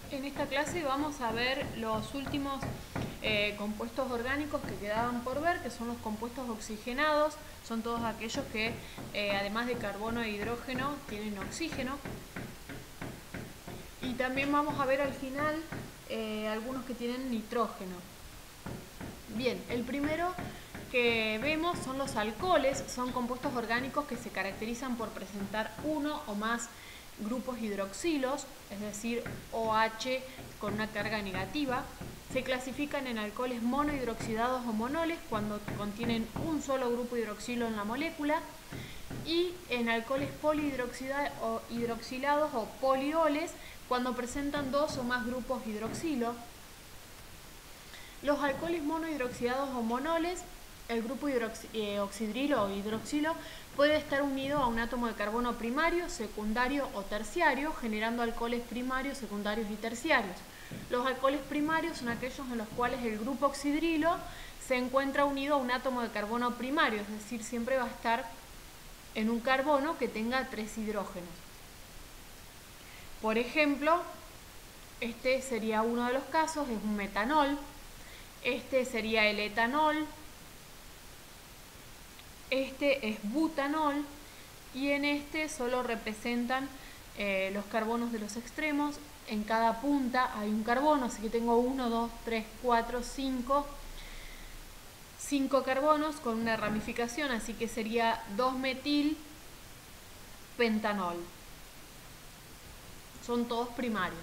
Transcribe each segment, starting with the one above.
En esta clase vamos a ver los últimos compuestos orgánicos que quedaban por ver, que son los compuestos oxigenados. Son todos aquellos que, además de carbono e hidrógeno, tienen oxígeno. Y también vamos a ver al final algunos que tienen nitrógeno. Bien, el primero que vemos son los alcoholes. Son compuestos orgánicos que se caracterizan por presentar uno o más grupos hidroxilos, es decir, OH con una carga negativa. Se clasifican en alcoholes monohidroxidados o monoles cuando contienen un solo grupo hidroxilo en la molécula, y en alcoholes polihidroxilados o polioles cuando presentan dos o más grupos hidroxilo. Los alcoholes monohidroxidados o monoles, el grupo oxidrilo o hidroxilo puede estar unido a un átomo de carbono primario, secundario o terciario, generando alcoholes primarios, secundarios y terciarios. Los alcoholes primarios son aquellos en los cuales el grupo oxidrilo se encuentra unido a un átomo de carbono primario, es decir, siempre va a estar en un carbono que tenga 3 hidrógenos. Por ejemplo, este sería uno de los casos, es un metanol. Este sería el etanol, este es butanol, y en este solo representan los carbonos de los extremos. En cada punta hay un carbono, así que tengo 1, 2, 3, 4, 5 carbonos con una ramificación, así que sería 2-metil pentanol. Son todos primarios.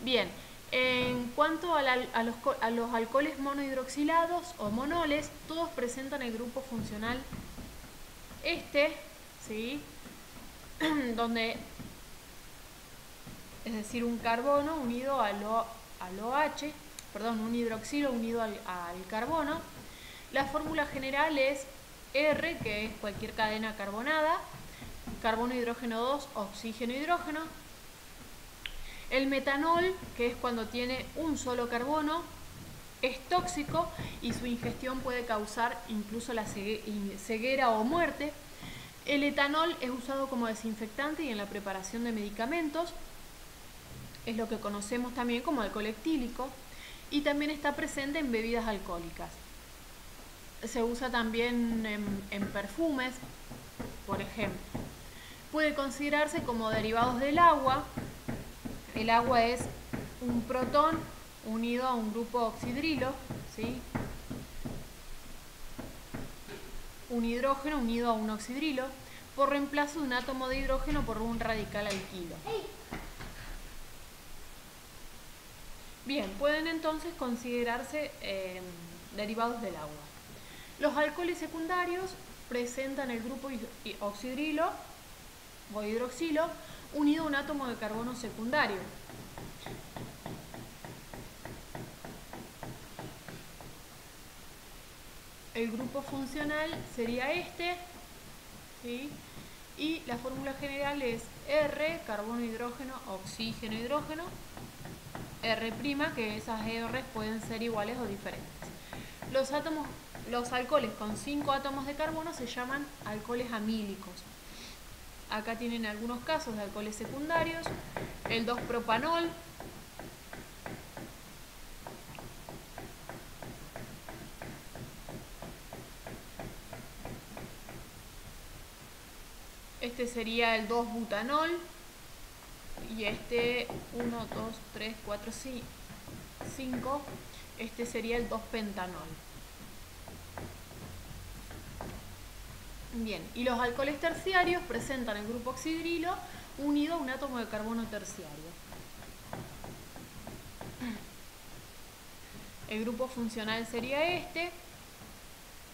Bien. En cuanto a los alcoholes monohidroxilados o monoles, todos presentan el grupo funcional ¿sí? Donde, es decir, un carbono unido al OH, perdón, un hidroxilo unido al carbono. La fórmula general es R, que es cualquier cadena carbonada, carbono, hidrógeno 2, oxígeno, hidrógeno. El metanol, que es cuando tiene un solo carbono, es tóxico y su ingestión puede causar incluso la ceguera o muerte. El etanol es usado como desinfectante y en la preparación de medicamentos. Es lo que conocemos también como alcohol etílico, y también está presente en bebidas alcohólicas. Se usa también en perfumes, por ejemplo. Puede considerarse como derivados del agua. El agua es un protón unido a un grupo oxidrilo, ¿sí? Un hidrógeno unido a un oxidrilo, por reemplazo de un átomo de hidrógeno por un radical alquilo. Bien, pueden entonces considerarse derivados del agua. Los alcoholes secundarios presentan el grupo oxidrilo o hidroxilo unido a un átomo de carbono secundario. El grupo funcional sería este, ¿sí? Y la fórmula general es R, carbono, hidrógeno, oxígeno, hidrógeno, R', que esas R pueden ser iguales o diferentes. Los alcoholes con 5 átomos de carbono se llaman alcoholes amílicos. Acá tienen algunos casos de alcoholes secundarios. El 2-propanol, este sería el 2-butanol, y este 1, 2, 3, 4, 5, este sería el 2-pentanol. Bien, y los alcoholes terciarios presentan el grupo oxidrilo unido a un átomo de carbono terciario. El grupo funcional sería este,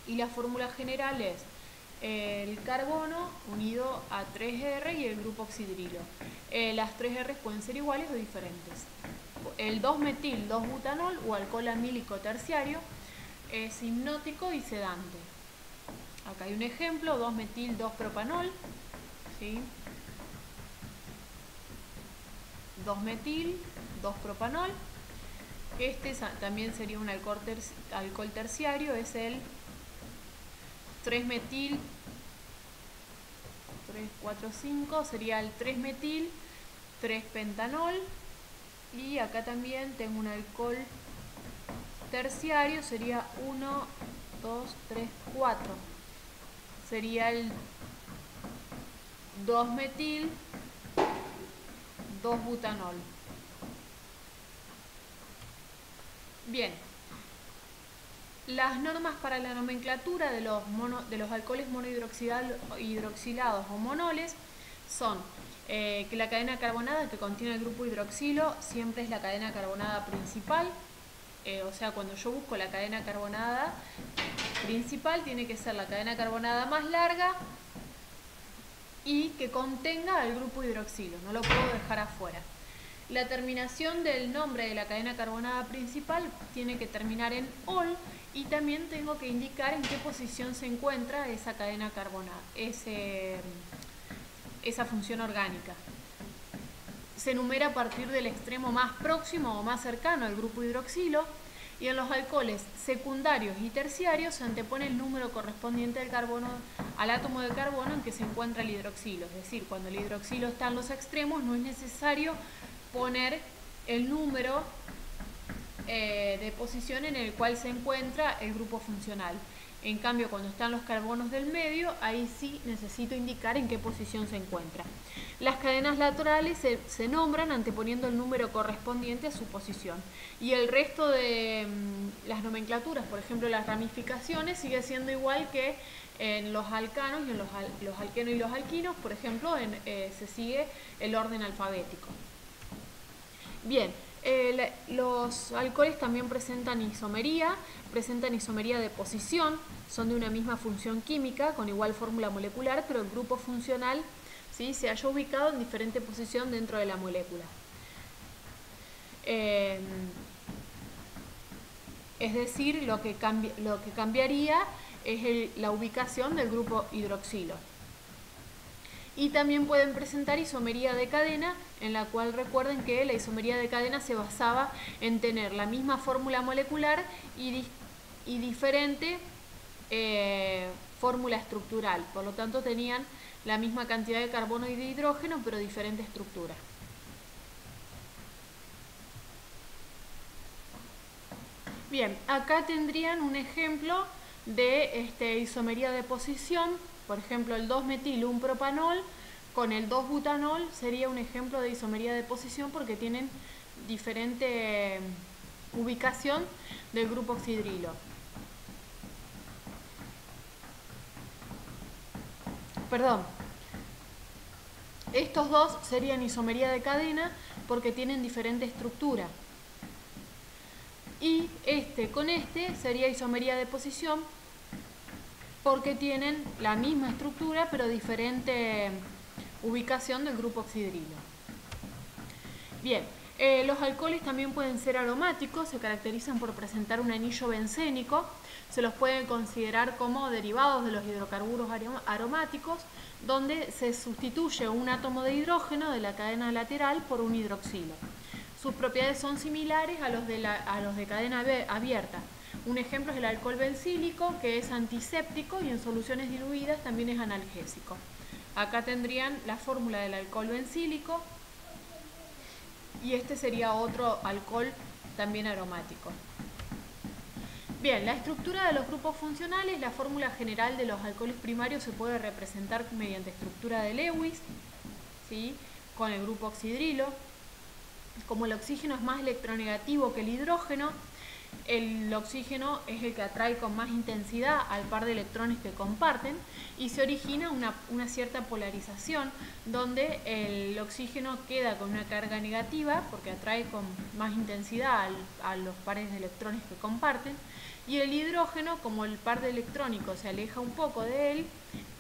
y la fórmula general es el carbono unido a 3R y el grupo oxidrilo. Las 3R pueden ser iguales o diferentes. El 2-metil 2-butanol o alcohol amílico terciario es hipnótico y sedante. Acá hay un ejemplo, 2-metil 2-propanol, ¿sí? 2-metil 2-propanol. Este también sería un alcohol terciario, es el 3-metil 3, 4, 5, sería el 3-metil 3-pentanol, Y acá también tengo un alcohol terciario, sería 1, 2, 3, 4. Sería el 2-metil, 2-butanol. Bien. Las normas para la nomenclatura de los alcoholes monohidroxilados o monoles son que la cadena carbonada que contiene el grupo hidroxilo siempre es la cadena carbonada principal. O sea, cuando yo busco la cadena carbonada principal, tiene que ser la cadena carbonada más larga y que contenga el grupo hidroxilo, no lo puedo dejar afuera. La terminación del nombre de la cadena carbonada principal tiene que terminar en ol y también tengo que indicar en qué posición se encuentra esa cadena carbonada, esa función orgánica. Se enumera a partir del extremo más próximo o más cercano al grupo hidroxilo, y en los alcoholes secundarios y terciarios se antepone el número correspondiente del carbono, al átomo de carbono en que se encuentra el hidroxilo. Es decir, cuando el hidroxilo está en los extremos no es necesario poner el número de posición en el cual se encuentra el grupo funcional. En cambio, cuando están los carbonos del medio, ahí sí necesito indicar en qué posición se encuentra. Las cadenas laterales se nombran anteponiendo el número correspondiente a su posición. Y el resto de las nomenclaturas, por ejemplo las ramificaciones, sigue siendo igual que en los alcanos y en los alquenos y los alquinos. Por ejemplo, se sigue el orden alfabético. Bien. Los alcoholes también presentan isomería de posición, son de una misma función química con igual fórmula molecular, pero el grupo funcional, ¿sí?, se halla ubicado en diferente posición dentro de la molécula. Es decir, lo que cambiaría es la ubicación del grupo hidroxilo. Y también pueden presentar isomería de cadena, en la cual recuerden que la isomería de cadena se basaba en tener la misma fórmula molecular y diferente fórmula estructural. Por lo tanto, tenían la misma cantidad de carbono y de hidrógeno, pero diferente estructura. Bien, acá tendrían un ejemplo de isomería de posición. Por ejemplo, el 2-metil 1-propanol con el 2-butanol sería un ejemplo de isomería de posición porque tienen diferente ubicación del grupo oxidrilo. Perdón. Estos dos serían isomería de cadena porque tienen diferente estructura. Y con este sería isomería de posición porque tienen la misma estructura pero diferente ubicación del grupo oxidrilo. Bien, los alcoholes también pueden ser aromáticos, se caracterizan por presentar un anillo bencénico, se los puede considerar como derivados de los hidrocarburos aromáticos, donde se sustituye un átomo de hidrógeno de la cadena lateral por un hidroxilo. Sus propiedades son similares a los de cadena abierta. Un ejemplo es el alcohol bencílico, que es antiséptico y en soluciones diluidas también es analgésico. Acá tendrían la fórmula del alcohol bencílico y este sería otro alcohol también aromático. Bien, la estructura de los grupos funcionales, la fórmula general de los alcoholes primarios se puede representar mediante estructura de Lewis, ¿sí?, con el grupo oxidrilo. Como el oxígeno es más electronegativo que el hidrógeno, el oxígeno es el que atrae con más intensidad al par de electrones que comparten y se origina una cierta polarización donde el oxígeno queda con una carga negativa porque atrae con más intensidad a los pares de electrones que comparten, y el hidrógeno, como el par de electrónicos se aleja un poco de él,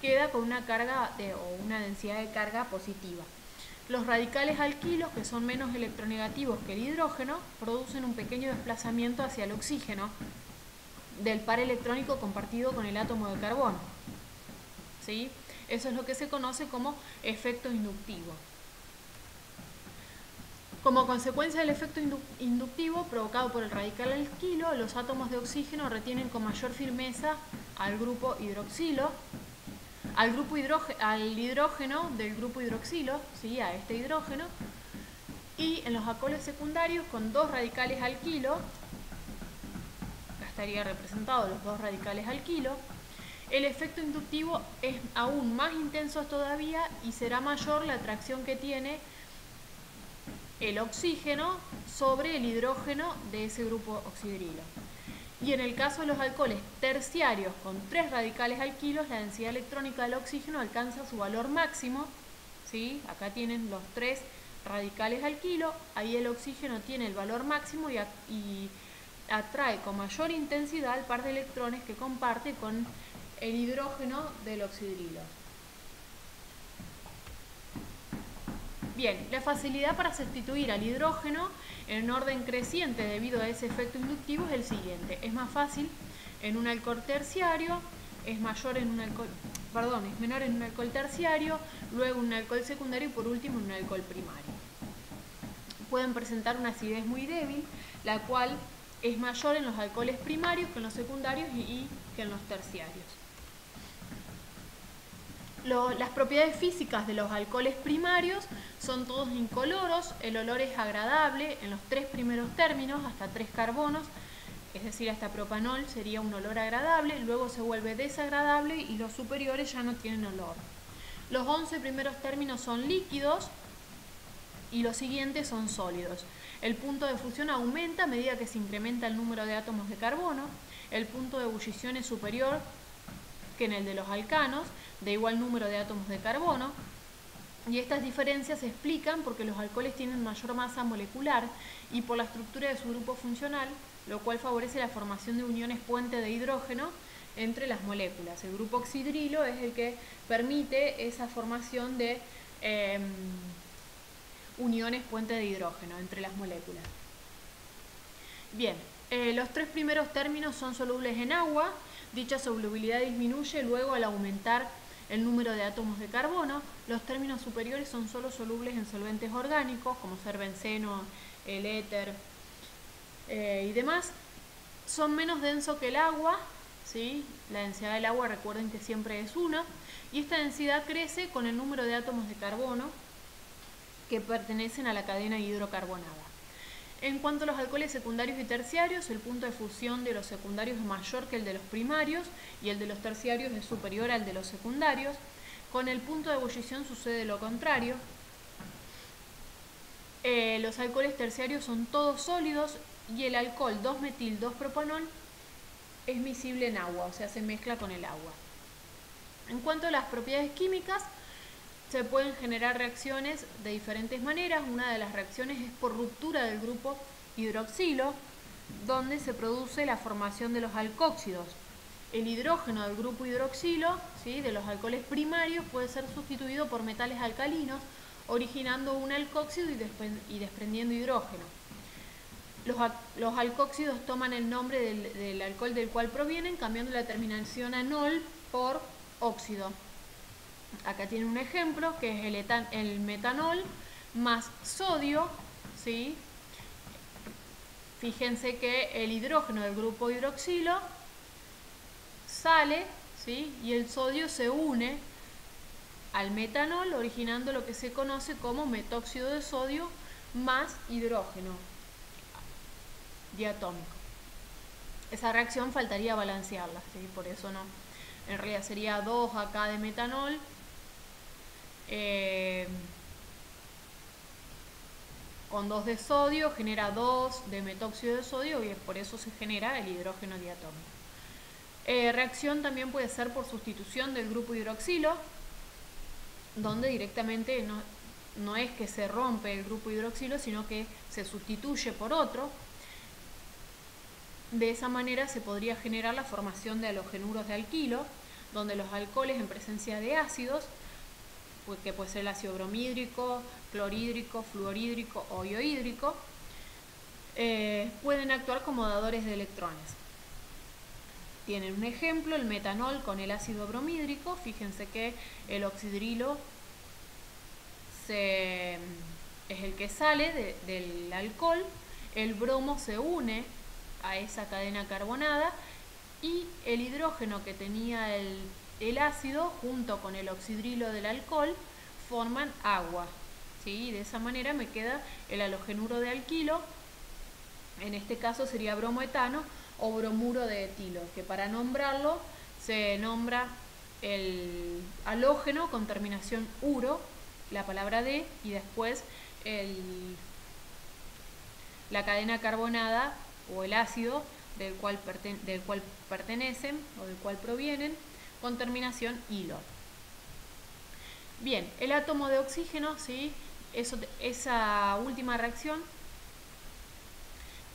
queda con una carga o una densidad de carga positiva. Los radicales alquilos, que son menos electronegativos que el hidrógeno, producen un pequeño desplazamiento hacia el oxígeno del par electrónico compartido con el átomo de carbono. ¿Sí? Eso es lo que se conoce como efecto inductivo. Como consecuencia del efecto inductivo provocado por el radical alquilo, los átomos de oxígeno retienen con mayor firmeza al grupo hidroxilo, al hidrógeno del grupo hidroxilo, ¿sí?, a este hidrógeno, Y en los alcoholes secundarios con 2 radicales al kilo, acá estaría representado los 2 radicales al kilo, el efecto inductivo es aún más intenso todavía y será mayor la atracción que tiene el oxígeno sobre el hidrógeno de ese grupo oxidrilo. Y en el caso de los alcoholes terciarios con 3 radicales al kilo, la densidad electrónica del oxígeno alcanza su valor máximo, ¿sí? Acá tienen los 3 radicales al kilo, ahí el oxígeno tiene el valor máximo y atrae con mayor intensidad el par de electrones que comparte con el hidrógeno del oxidrilo. Bien, la facilidad para sustituir al hidrógeno en orden creciente debido a ese efecto inductivo es el siguiente. Es más fácil en un alcohol terciario, es menor en un alcohol terciario, luego en un alcohol secundario y por último en un alcohol primario. Pueden presentar una acidez muy débil, la cual es mayor en los alcoholes primarios que en los secundarios y que en los terciarios. Las propiedades físicas de los alcoholes primarios son todos incoloros, el olor es agradable en los 3 primeros términos, hasta 3 carbonos, es decir, hasta propanol sería un olor agradable, luego se vuelve desagradable y los superiores ya no tienen olor. Los 11 primeros términos son líquidos y los siguientes son sólidos. El punto de fusión aumenta a medida que se incrementa el número de átomos de carbono, el punto de ebullición es superior que en el de los alcanos, de igual número de átomos de carbono, y estas diferencias se explican porque los alcoholes tienen mayor masa molecular y por la estructura de su grupo funcional, lo cual favorece la formación de uniones puente de hidrógeno entre las moléculas. El grupo oxidrilo es el que permite esa formación de uniones puente de hidrógeno entre las moléculas. Bien, los 3 primeros términos son solubles en agua. Dicha solubilidad disminuye luego al aumentar el número de átomos de carbono. Los términos superiores son solo solubles en solventes orgánicos, como ser benceno, el éter y demás. Son menos densos que el agua, ¿sí? La densidad del agua, recuerden que siempre es 1, y esta densidad crece con el número de átomos de carbono que pertenecen a la cadena hidrocarbonada. En cuanto a los alcoholes secundarios y terciarios, el punto de fusión de los secundarios es mayor que el de los primarios y el de los terciarios es superior al de los secundarios. Con el punto de ebullición sucede lo contrario. Los alcoholes terciarios son todos sólidos y el alcohol 2-metil-2-propanol es miscible en agua, o sea, se mezcla con el agua. En cuanto a las propiedades químicas, se pueden generar reacciones de diferentes maneras. Una de las reacciones es por ruptura del grupo hidroxilo, donde se produce la formación de los alcóxidos. El hidrógeno del grupo hidroxilo, ¿sí?, de los alcoholes primarios puede ser sustituido por metales alcalinos, originando un alcóxido y desprendiendo hidrógeno. Los alcóxidos toman el nombre del alcohol del cual provienen, cambiando la terminación anol por óxido. Acá tiene un ejemplo que es el metanol más sodio, ¿sí? Fíjense que el hidrógeno del grupo hidroxilo sale, ¿sí?, y el sodio se une al metanol, originando lo que se conoce como metóxido de sodio más hidrógeno diatómico. Esa reacción faltaría balancearla, ¿sí? Por eso no. En realidad sería 2 acá de metanol con 2 de sodio, genera 2 de metóxido de sodio y por eso se genera el hidrógeno diatómico. Reacción también puede ser por sustitución del grupo hidroxilo, donde directamente no es que se rompe el grupo hidroxilo, sino que se sustituye por otro. De esa manera se podría generar la formación de halogenuros de alquilo, donde los alcoholes en presencia de ácidos, que puede ser el ácido bromhídrico, clorhídrico, fluorhídrico o iohídrico, pueden actuar como dadores de electrones. Tienen un ejemplo, el metanol con el ácido bromhídrico. Fíjense que el oxidrilo es el que sale del alcohol, el bromo se une a esa cadena carbonada y el hidrógeno que tenía el ácido junto con el oxidrilo del alcohol forman agua, ¿sí? Y de esa manera me queda el halogenuro de alquilo, en este caso sería bromoetano o bromuro de etilo, que para nombrarlo se nombra el halógeno con terminación uro, la palabra D, y después la cadena carbonada o el ácido del cual pertenecen o del cual provienen, con terminación hilo. Bien, el átomo de oxígeno, ¿sí? Esa última reacción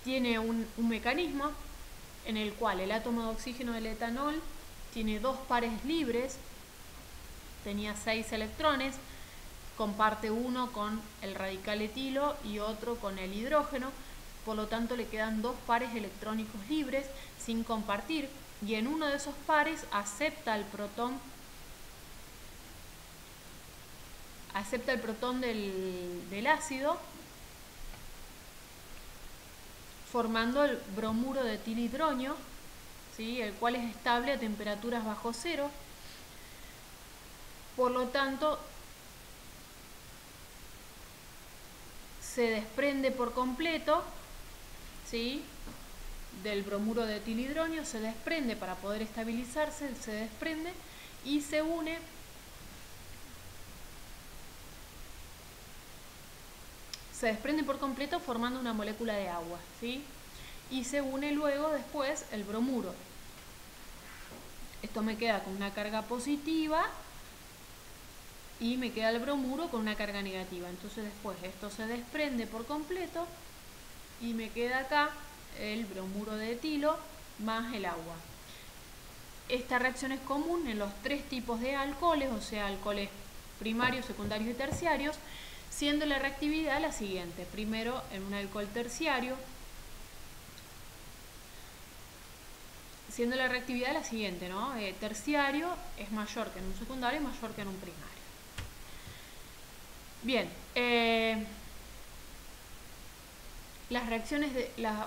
tiene un mecanismo en el cual el átomo de oxígeno del etanol tiene 2 pares libres, tenía 6 electrones, comparte uno con el radical etilo y otro con el hidrógeno, por lo tanto le quedan 2 pares electrónicos libres sin compartir, y en uno de esos pares acepta el protón del ácido, formando el bromuro de etilhidronio, ¿sí? El cual es estable a temperaturas bajo cero. Por lo tanto, se desprende por completo, ¿sí? Del bromuro de etilhidronio, se desprende para poder estabilizarse, se desprende y se une por completo formando una molécula de agua, ¿sí? Y se une luego después el bromuro. Esto me queda con una carga positiva y me queda el bromuro con una carga negativa. Entonces después esto se desprende por completo y me queda acá el bromuro de etilo más el agua. Esta reacción es común en los 3 tipos de alcoholes, o sea, alcoholes primarios, secundarios y terciarios, siendo la reactividad la siguiente. Primero, en un alcohol terciario, siendo la reactividad la siguiente, ¿no? Terciario es mayor que en un secundario y mayor que en un primario. Bien,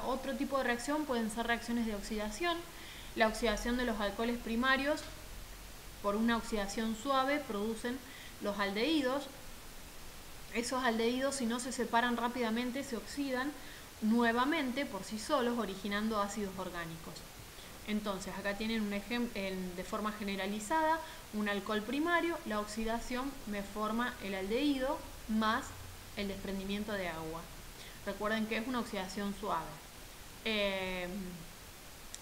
otro tipo de reacción pueden ser reacciones de oxidación. La oxidación de los alcoholes primarios, por una oxidación suave, producen los aldehídos. Esos aldehídos, si no se separan rápidamente, se oxidan nuevamente por sí solos, originando ácidos orgánicos. Entonces, acá tienen un ejemplo de forma generalizada, un alcohol primario, la oxidación me forma el aldehído más el desprendimiento de agua. Recuerden que es una oxidación suave.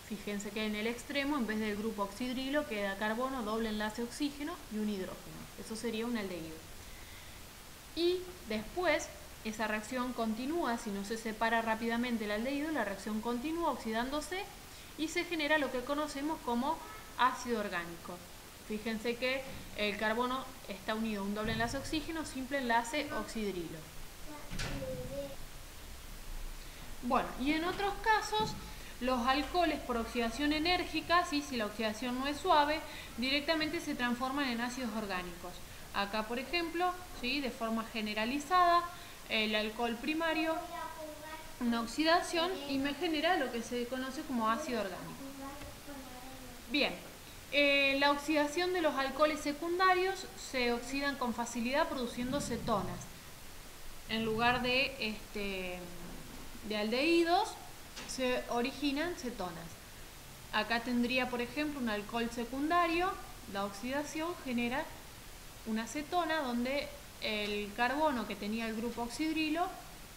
Fíjense que en el extremo, en vez del grupo oxidrilo, queda carbono, doble enlace oxígeno y un hidrógeno. Eso sería un aldehído. Y después, esa reacción continúa, si no se separa rápidamente el aldehído, la reacción continúa oxidándose y se genera lo que conocemos como ácido orgánico. Fíjense que el carbono está unido a un doble enlace oxígeno, simple enlace oxidrilo. Bueno, y en otros casos, los alcoholes por oxidación enérgica, ¿sí? Si la oxidación no es suave, directamente se transforman en ácidos orgánicos. Acá, por ejemplo, ¿sí? De forma generalizada, el alcohol primario, una oxidación y me genera lo que se conoce como ácido orgánico. Bien, la oxidación de los alcoholes secundarios se oxidan con facilidad produciendo cetonas. En lugar de aldehídos, se originan cetonas. Acá tendría, por ejemplo, un alcohol secundario, la oxidación genera una cetona donde el carbono que tenía el grupo oxidrilo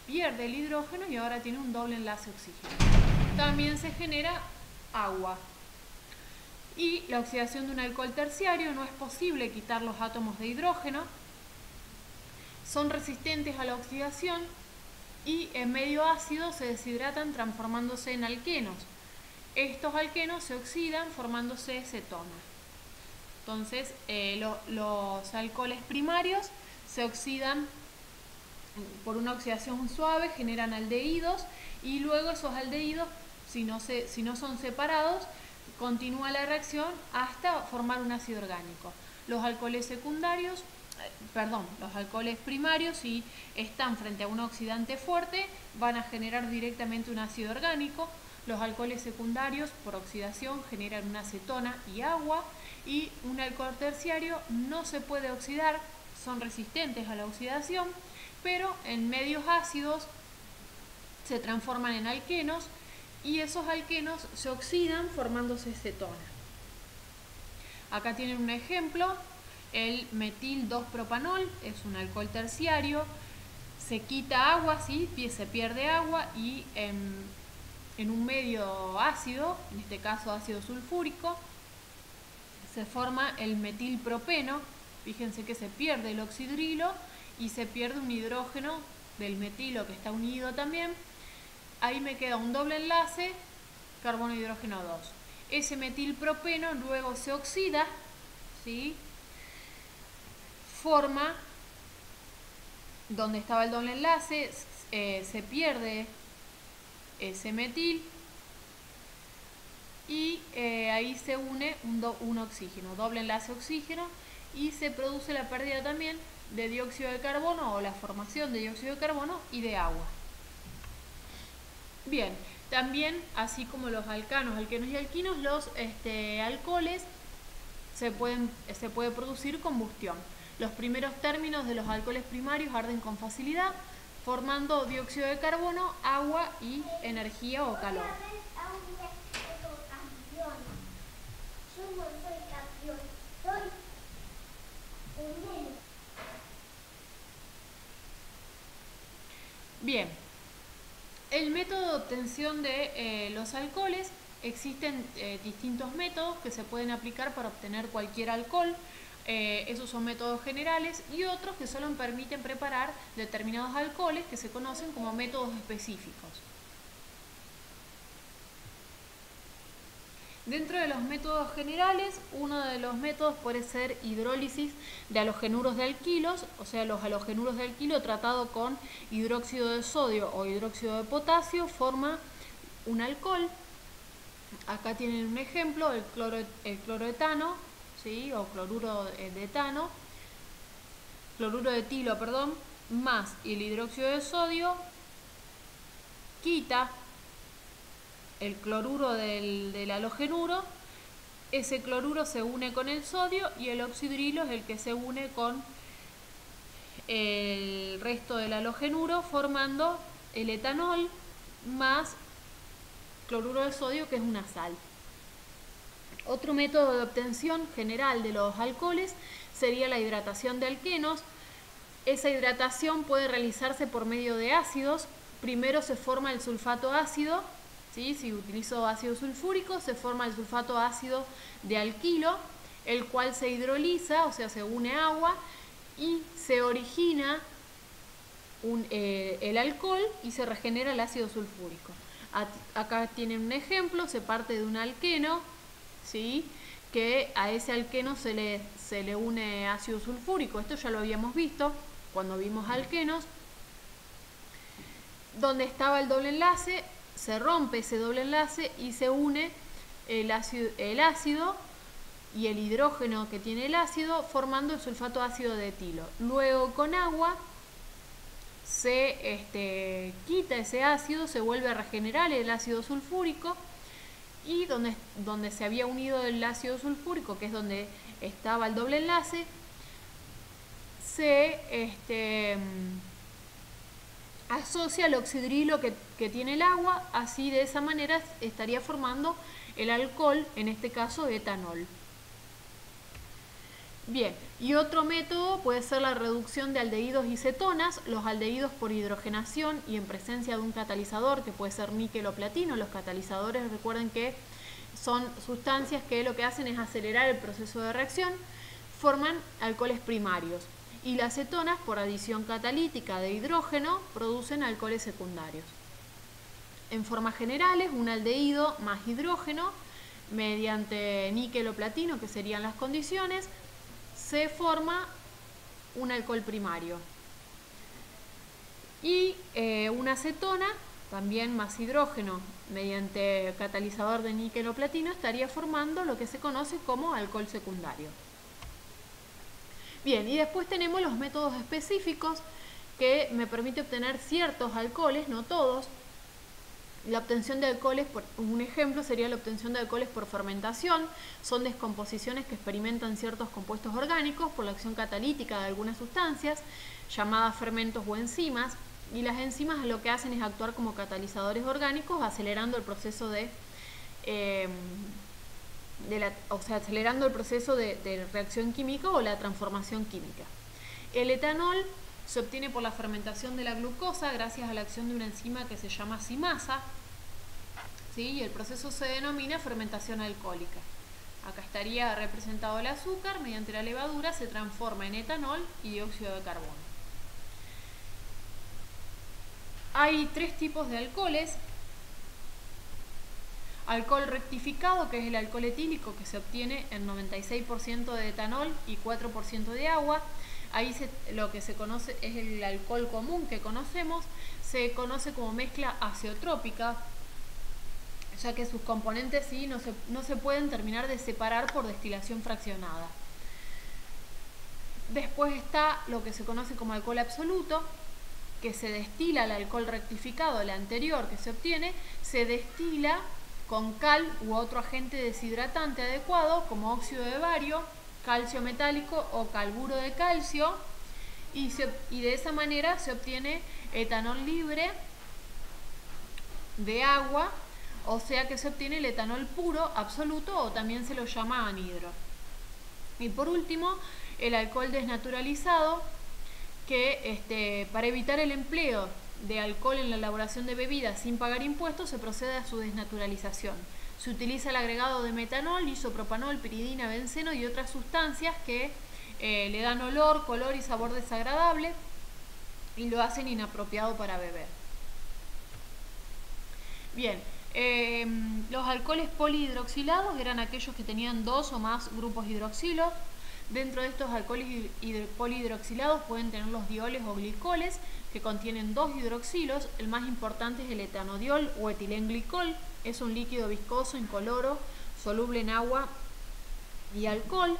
pierde el hidrógeno y ahora tiene un doble enlace oxígeno. También se genera agua. Y la oxidación de un alcohol terciario, no es posible quitar los átomos de hidrógeno, son resistentes a la oxidación y en medio ácido se deshidratan transformándose en alquenos. Estos alquenos se oxidan formándose cetonas. Entonces, los alcoholes primarios se oxidan por una oxidación suave, generan aldehídos y luego esos aldehídos, si no son separados, continúa la reacción hasta formar un ácido orgánico. Los alcoholes primarios, si están frente a un oxidante fuerte, van a generar directamente un ácido orgánico. Los alcoholes secundarios, por oxidación, generan una acetona y agua. Y un alcohol terciario no se puede oxidar, son resistentes a la oxidación pero en medios ácidos se transforman en alquenos y esos alquenos se oxidan formándose cetona. Acá tienen un ejemplo, el metil 2-propanol, es un alcohol terciario, se quita agua, ¿sí? Se pierde agua y en un medio ácido, en este caso ácido sulfúrico, se forma el metilpropeno. Fíjense que se pierde el oxidrilo y se pierde un hidrógeno del metilo que está unido también. Ahí me queda un doble enlace, carbono hidrógeno 2. Ese metilpropeno luego se oxida, ¿sí? Forma, donde estaba el doble enlace, se pierde ese metil y ahí se une un oxígeno, doble enlace oxígeno, y se produce la pérdida también de dióxido de carbono o la formación de dióxido de carbono y de agua. Bien, también así como los alcanos, alquenos y alquinos, los alcoholes se puede producir combustión. Los primeros términos de los alcoholes primarios arden con facilidad, formando dióxido de carbono, agua y energía o calor. Bien, el método de obtención de los alcoholes, existen distintos métodos que se pueden aplicar para obtener cualquier alcohol. Esos son métodos generales y otros que solo permiten preparar determinados alcoholes que se conocen como métodos específicos. Dentro de los métodos generales, uno de los métodos puede ser hidrólisis de halogenuros de alquilos, o sea, los halogenuros de alquilo tratado con hidróxido de sodio o hidróxido de potasio forma un alcohol. Acá tienen un ejemplo, el cloroetano, ¿sí? O cloruro de etano, cloruro de etilo, perdón, más el hidróxido de sodio quita el cloruro del halogenuro, ese cloruro se une con el sodio y el oxidrilo es el que se une con el resto del halogenuro formando el etanol más cloruro de sodio, que es una sal. Otro método de obtención general de los alcoholes sería la hidratación de alquenos. Esa hidratación puede realizarse por medio de ácidos. Primero se forma el sulfato ácido, ¿sí? Si utilizo ácido sulfúrico, se forma el sulfato ácido de alquilo, el cual se hidroliza, o sea, se une agua y se origina el alcohol y se regenera el ácido sulfúrico. Acá tienen un ejemplo, se parte de un alqueno, ¿sí? Que a ese alqueno se le une ácido sulfúrico. Esto ya lo habíamos visto cuando vimos alquenos. Donde estaba el doble enlace, se rompe ese doble enlace y se une el ácido y el hidrógeno que tiene el ácido formando el sulfato ácido de etilo. Luego con agua se quita ese ácido, se vuelve a regenerar el ácido sulfúrico y donde se había unido el ácido sulfúrico, que es donde estaba el doble enlace, se asocia el oxidrilo que tiene el agua, así de esa manera estaría formando el alcohol, en este caso etanol. Bien, y otro método puede ser la reducción de aldehídos y cetonas. Los aldehídos por hidrogenación y en presencia de un catalizador, que puede ser níquel o platino. Los catalizadores, recuerden que son sustancias que lo que hacen es acelerar el proceso de reacción, forman alcoholes primarios. Y las cetonas, por adición catalítica de hidrógeno, producen alcoholes secundarios. En formas generales, un aldehído más hidrógeno, mediante níquel o platino, que serían las condiciones, se forma un alcohol primario. Y una cetona, también más hidrógeno, mediante catalizador de níquel o platino, estaría formando lo que se conoce como alcohol secundario. Bien, y después tenemos los métodos específicos que me permiten obtener ciertos alcoholes, no todos. La obtención de alcoholes, un ejemplo sería la obtención de alcoholes por fermentación. Son descomposiciones que experimentan ciertos compuestos orgánicos por la acción catalítica de algunas sustancias. llamadas fermentos o enzimas, y las enzimas lo que hacen es actuar como catalizadores orgánicos, acelerando el proceso acelerando el proceso de reacción química o la transformación química. El etanol se obtiene por la fermentación de la glucosa gracias a la acción de una enzima que se llama simasa, ¿sí? Y el proceso se denomina fermentación alcohólica. Acá estaría representado el azúcar, mediante la levadura se transforma en etanol y dióxido de carbono. Hay tres tipos de alcoholes. Alcohol rectificado, que es el alcohol etílico, que se obtiene en 96% de etanol y 4% de agua. Ahí lo que se conoce es el alcohol común que conocemos, se conoce como mezcla azeotrópica, ya que sus componentes sí no se pueden terminar de separar por destilación fraccionada. Después está lo que se conoce como alcohol absoluto, que se destila el alcohol rectificado, el anterior que se obtiene, se destila con cal u otro agente deshidratante adecuado, como óxido de bario, calcio metálico o calburo de calcio, y de esa manera se obtiene etanol libre de agua, o sea que se obtiene el etanol puro, absoluto, o también se lo llama anhidro. Y por último, el alcohol desnaturalizado, que para evitar el empleo de alcohol en la elaboración de bebidas sin pagar impuestos, se procede a su desnaturalización. Se utiliza el agregado de metanol, isopropanol, piridina, benceno y otras sustancias que le dan olor, color y sabor desagradable y lo hacen inapropiado para beber. Bien, los alcoholes polihidroxilados eran aquellos que tenían dos o más grupos hidroxilos. Dentro de estos alcoholes polihidroxilados pueden tener los dioles o glicoles, que contienen dos hidroxilos. El más importante es el etanodiol o etilenglicol. Es un líquido viscoso, incoloro, soluble en agua y alcohol.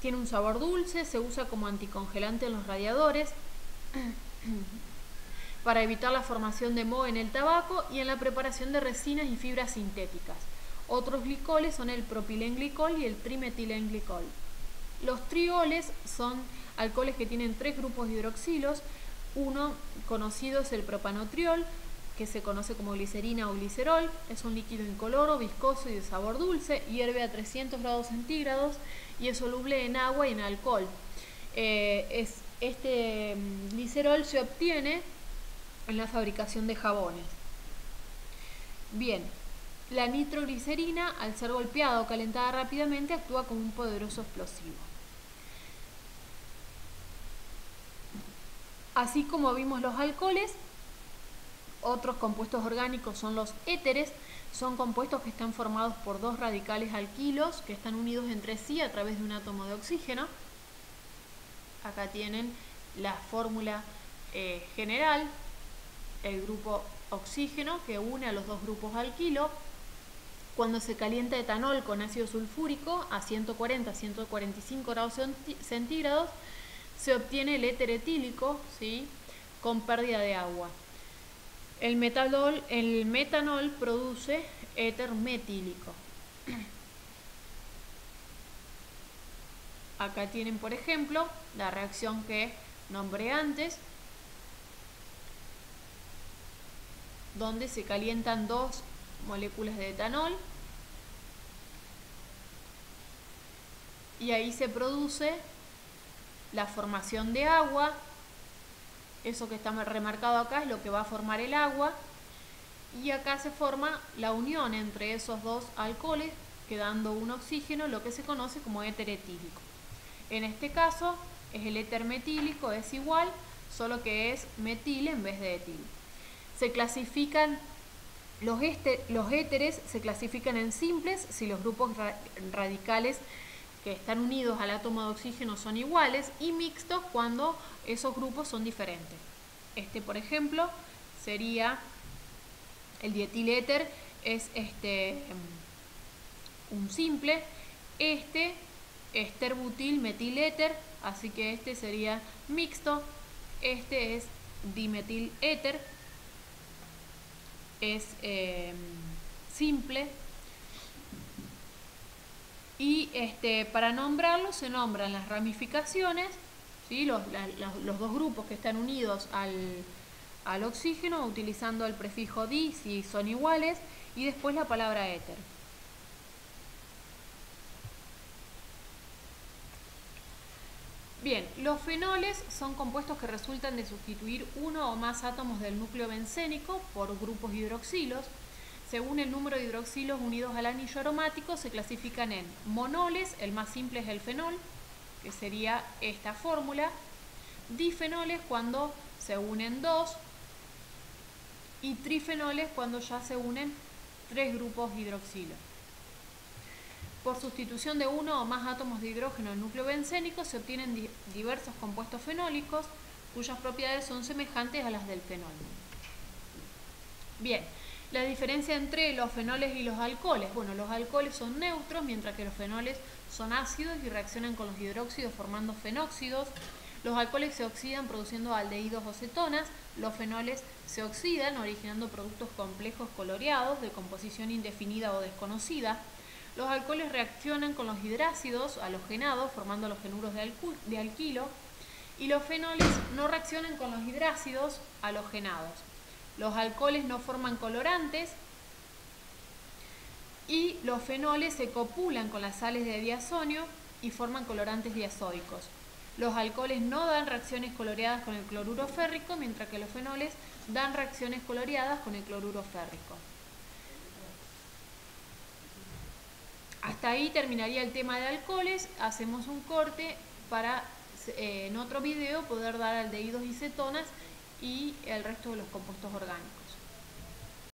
Tiene un sabor dulce, se usa como anticongelante en los radiadores para evitar la formación de moho en el tabaco y en la preparación de resinas y fibras sintéticas. Otros glicoles son el propilenglicol y el trimetilenglicol. Los trioles son alcoholes que tienen tres grupos hidroxilos. Uno conocido es el propanotriol, que se conoce como glicerina o glicerol. Es un líquido incoloro, viscoso y de sabor dulce. Hierve a 300 grados centígrados y es soluble en agua y en alcohol. Este glicerol se obtiene en la fabricación de jabones. Bien, la nitroglicerina, al ser golpeada o calentada rápidamente, actúa como un poderoso explosivo. Así como vimos los alcoholes, otros compuestos orgánicos son los éteres. Son compuestos que están formados por dos radicales alquilos que están unidos entre sí a través de un átomo de oxígeno. Acá tienen la fórmula general, el grupo oxígeno que une a los dos grupos alquilo. Cuando se calienta etanol con ácido sulfúrico a 140-145 grados centígrados, se obtiene el éter etílico, ¿sí?, con pérdida de agua. El metanol produce éter metílico. Acá tienen, por ejemplo, la reacción que nombré antes, donde se calientan dos moléculas de etanol y ahí se produce la formación de agua. Eso que está remarcado acá es lo que va a formar el agua, y acá se forma la unión entre esos dos alcoholes, quedando un oxígeno, lo que se conoce como éter etílico. En este caso es el éter metílico, es igual, solo que es metil en vez de etil. Se clasifican los éteres, se clasifican en simples si los grupos radicales que están unidos al átomo de oxígeno son iguales, y mixtos cuando esos grupos son diferentes. Por ejemplo, sería el dietiléter, es un simple. Es terbutil metiléter, así que sería mixto. Es dimetiléter, es simple. Y para nombrarlo se nombran las ramificaciones ¿sí? Los dos grupos que están unidos al oxígeno utilizando el prefijo di si son iguales y después la palabra éter. Bien, los fenoles son compuestos que resultan de sustituir uno o más átomos del núcleo bencénico por grupos hidroxilos. Según el número de hidroxilos unidos al anillo aromático, se clasifican en monoles, el más simple es el fenol, que sería esta fórmula, difenoles cuando se unen dos, y trifenoles cuando ya se unen tres grupos hidroxilos. Por sustitución de uno o más átomos de hidrógeno en núcleo bencénico se obtienen diversos compuestos fenólicos cuyas propiedades son semejantes a las del fenol. Bien, la diferencia entre los fenoles y los alcoholes. Bueno, los alcoholes son neutros, mientras que los fenoles son ácidos y reaccionan con los hidróxidos formando fenóxidos. Los alcoholes se oxidan produciendo aldehídos o cetonas. Los fenoles se oxidan originando productos complejos coloreados de composición indefinida o desconocida. Los alcoholes reaccionan con los hidrácidos halogenados formando los genuros de alquilo. Y los fenoles no reaccionan con los hidrácidos halogenados. Los alcoholes no forman colorantes y los fenoles se copulan con las sales de diazonio y forman colorantes diazódicos. Los alcoholes no dan reacciones coloreadas con el cloruro férrico, mientras que los fenoles dan reacciones coloreadas con el cloruro férrico. Hasta ahí terminaría el tema de alcoholes. Hacemos un corte para en otro video poder dar aldehídos y cetonas y el resto de los compuestos orgánicos.